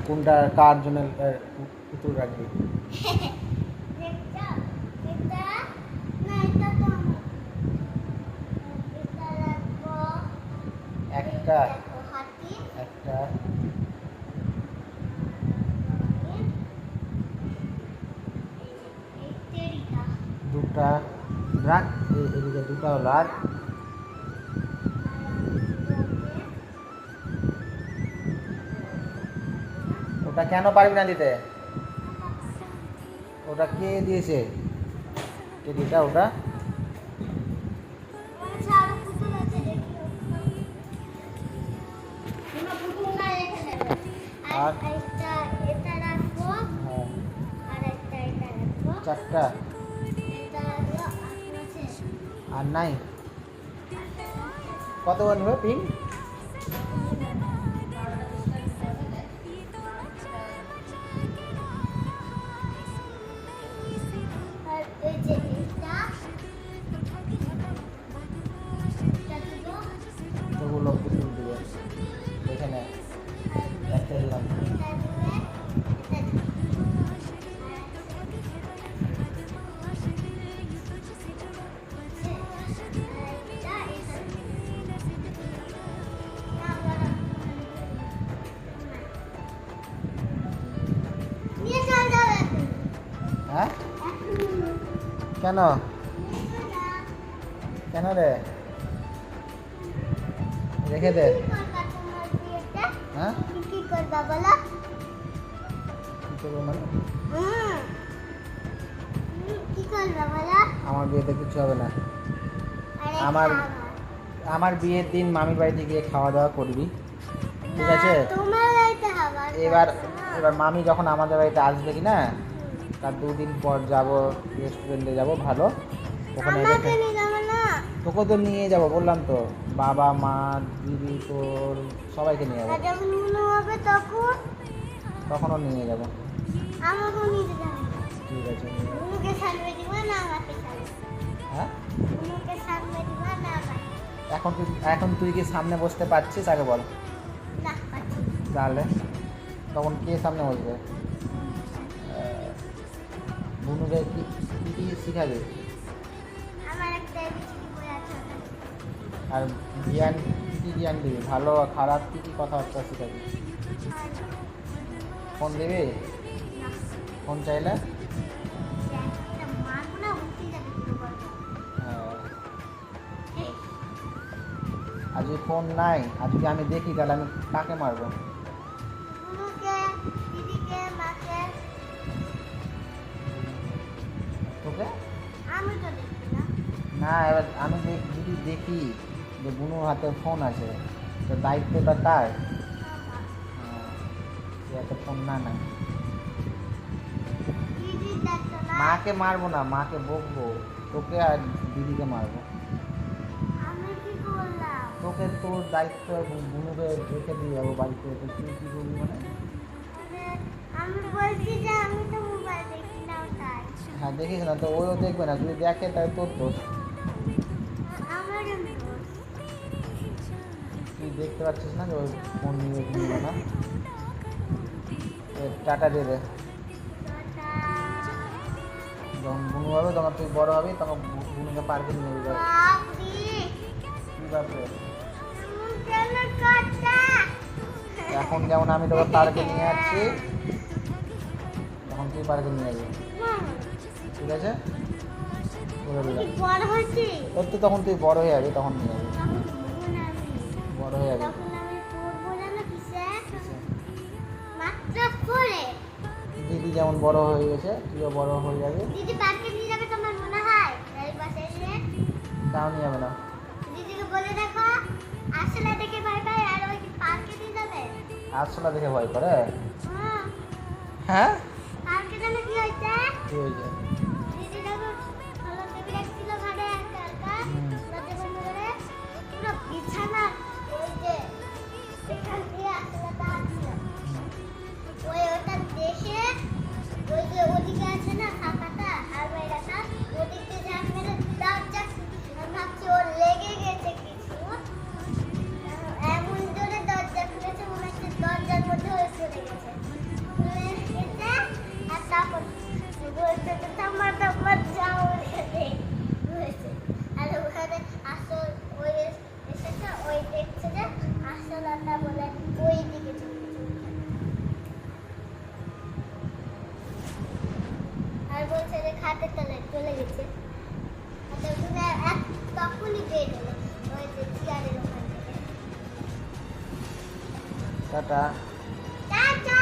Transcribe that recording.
কোনটা কার জন্য পুতুল রাখবি? একটা একটা দুটা রাখ, এদিকে দুটাও রাখ। ওটা কেন পারবি না দিতে? ওটা কে দিয়েছে টেডিটা? ওটা আর চারটা আর নাই। কত বলবে পিন? ওগুলো পুতুল দিবে এখানে একটা দিলাম। হ্যাঁ কেন কেন রে? রেখে দে। হ্যাঁ কি করবা বলো? কি করবো মানে? কি করবা বলো? আমার বিয়েতে কিছু হবে না। আমার বিয়ের দিন মামির বাড়িতে গিয়ে খাওয়া দাওয়া করবি, ঠিক আছে? এবার মামি যখন আমাদের বাড়িতে আসবে কি না, তার 2 দিন পর যাব রেস্টুরেন্টে যাব ভালো, ওখানে তোকে তো নিয়ে যাব বললাম তো, বাবা মা দিদি তোর সবাইকে নিয়ে যাবো। তখনও নিয়ে যাবো। ঠিক আছে। হ্যাঁ এখন তুই কি সামনে বসতে পারছিস আগে বল? তাহলে তখন কে সামনে বসবে? বুনুকে কি কি শিখাবে? আর জ্ঞান কি জ্ঞান দিবি? ভালো খারাপ কি কথাবার্তা শিখাবি? ফোন দেবে? ফোন চাইলে? আর যদি ফোন নাই, আর যদি আমি দেখি, তাহলে আমি কাকে মারবো? তোকে? না, এবার আমি যদি দেখি যে বুনুর হাতে ফোন আছে, তো দায়িত্বটা কার? একটা ফোন না নাই। মাকে মারবো না, মাকে বকবো, তোকে আর দিদিকে মারবো। তোকে তোর দায়িত্ব বুনুকে রেখে দিয়ে যাবো বাড়িতে, তুই কি করবি মানে? হ্যাঁ দেখিস না তো, ওইও দেখবে না, যদি দেখে তাহলে তোর দোষ। তুই দেখতে পাচ্ছিস না যে ওই ফোন নিয়ে কিনবে না? টাটা দেবে যখন বুনু হবে, তখন তুই বড় হবি, তখন বুনুকে পার্কে নিয়ে যাবে। কি ব্যাপারে? এখন যেমন আমি তোকে পার্কে নিয়ে যাচ্ছি, তখন তুই পার্কে নিয়ে যাবি, ঠিক আছে? তোর তো তখন তুই বড় হয়ে যাবি, তখন নিয়ে যাবি, বড় হয়ে যাবি। দিদি যেমন বড় হয়ে গেছে, তুইও বড় হয়ে যাবি। দিদি পার্কে নিয়ে যাবে তোমার মনে হয়? এই পাশে এসে তাও নিয়ে যাবে না। দিদিকে বলে দেখো আসলে দেখে ভয় পায়, আর ওই পার্কে নিয়ে যাবে। আসলে দেখে ভয় করে? হ্যাঁ পার্কে গেলে কি হয়েছে? কি হয়েছে? দিদি দেখো ভালো টিভি দেখছিল ঘরে, একা একা রাতে বন্ধ করে পুরো বিছানা, ওই যে এখান দিয়ে আসলে তা ছিল, ওটা দেখে ওই যে ওদিকে আছে না ফাঁকাটা আর বাইরেটা, ওদিকে ঝাঁক মেরে দরজা ভাবছি ওর লেগে গেছে কিছু, এমন জোরে দরজা খুলেছে মনে হচ্ছে দরজার মধ্যে হয়ে পড়ে গেছে। হাতের তলায় চলে গেছে। ওখানে এক তখনই বের হলো ওই যে চেয়ারের ওখান থেকে। টাটা। টাটা।